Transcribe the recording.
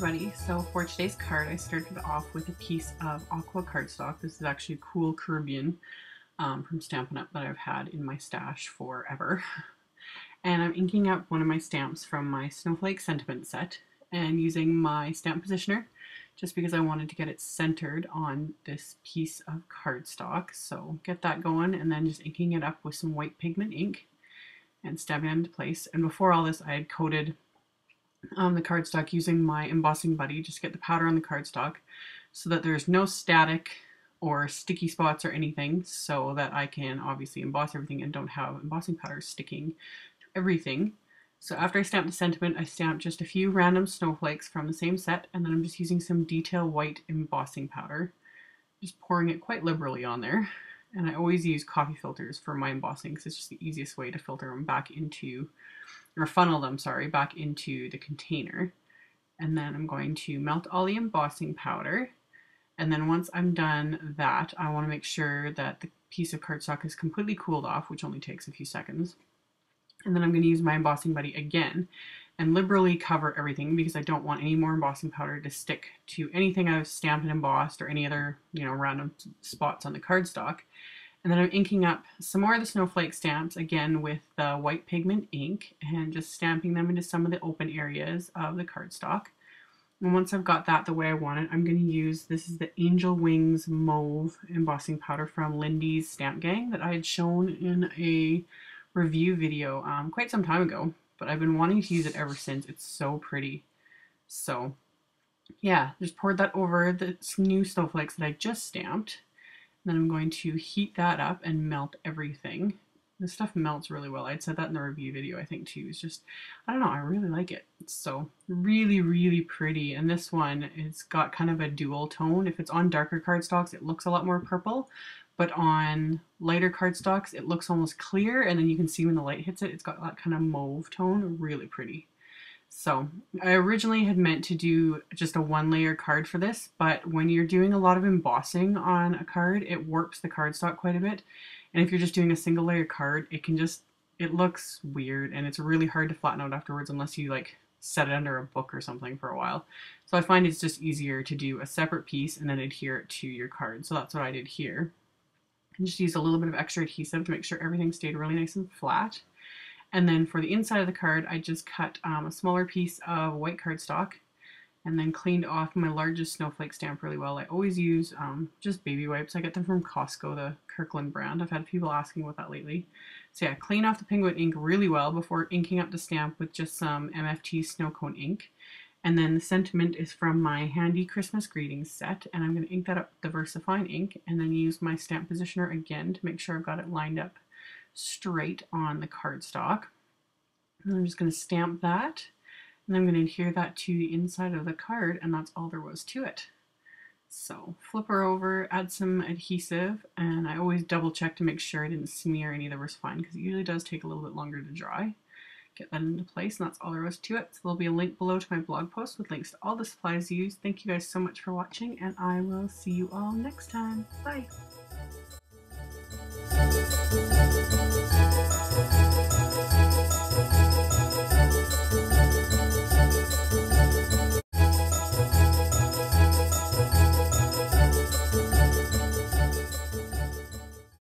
everybody. So for today's card, I started off with a piece of aqua cardstock. This is actually Cool Caribbean from Stampin' Up that I've had in my stash forever. And I'm inking up one of my stamps from my Snowflake Sentiment set and using my stamp positioner just because I wanted to get it centered on this piece of cardstock. So get that going and then just inking it up with some white pigment ink and stamping it into place. And before all this, I had coated the cardstock using my embossing buddy just to get the powder on the cardstock so that there's no static or sticky spots or anything, so that I can obviously emboss everything and don't have embossing powder sticking to everything. So after I stamped the sentiment, I stamped just a few random snowflakes from the same set, and then I'm just using some detail white embossing powder, just pouring it quite liberally on there. And I always use coffee filters for my embossing because it's just the easiest way to filter them back into, or funnel them, sorry, back into the container. And then I'm going to melt all the embossing powder. And then once I'm done that, I want to make sure that the piece of cardstock is completely cooled off, which only takes a few seconds. And then I'm going to use my embossing buddy again and liberally cover everything because I don't want any more embossing powder to stick to anything I've stamped and embossed or any other, random spots on the cardstock. And then I'm inking up some more of the snowflake stamps, again with the white pigment ink, and just stamping them into some of the open areas of the cardstock. And once I've got that the way I want it, I'm going to use, this is the Angel Wings Mauve embossing powder from Lindy's Stamp Gang that I had shown in a review video quite some time ago, but I've been wanting to use it ever since. It's so pretty. So yeah, just poured that over the new snowflakes that I just stamped. Then I'm going to heat that up and melt everything. This stuff melts really well. I'd said that in the review video, I think, too. It's just, I don't know, I really like it. It's so really, really pretty. And this one, it's got kind of a dual tone. If it's on darker cardstocks, it looks a lot more purple. But on lighter cardstocks, it looks almost clear. And then you can see when the light hits it, it's got that kind of mauve tone. Really pretty. So I originally had meant to do just a one-layer card for this, but when you're doing a lot of embossing on a card, it warps the cardstock quite a bit. And if you're just doing a single layer card, it looks weird and it's really hard to flatten out afterwards unless you like set it under a book or something for a while. So I find it's just easier to do a separate piece and then adhere it to your card. So that's what I did here. I just used a little bit of extra adhesive to make sure everything stayed really nice and flat. And then for the inside of the card, I just cut a smaller piece of white cardstock and then cleaned off my largest snowflake stamp really well. I always use just baby wipes. I get them from Costco, the Kirkland brand. I've had people asking about that lately. So yeah, clean off the penguin ink really well before inking up the stamp with just some MFT snow cone ink. And then the sentiment is from my handy Christmas greetings set, and I'm going to ink that up with the VersaFine ink and then use my stamp positioner again to make sure I've got it lined up straight on the cardstock. And I'm just going to stamp that, and I'm going to adhere that to the inside of the card, and that's all there was to it. So flip her over, add some adhesive, and I always double check to make sure I didn't smear any of the VersaFine because it usually does take a little bit longer to dry. Get that into place, and that's all there was to it. So there'll be a link below to my blog post with links to all the supplies used. Thank you guys so much for watching, and I will see you all next time. Bye!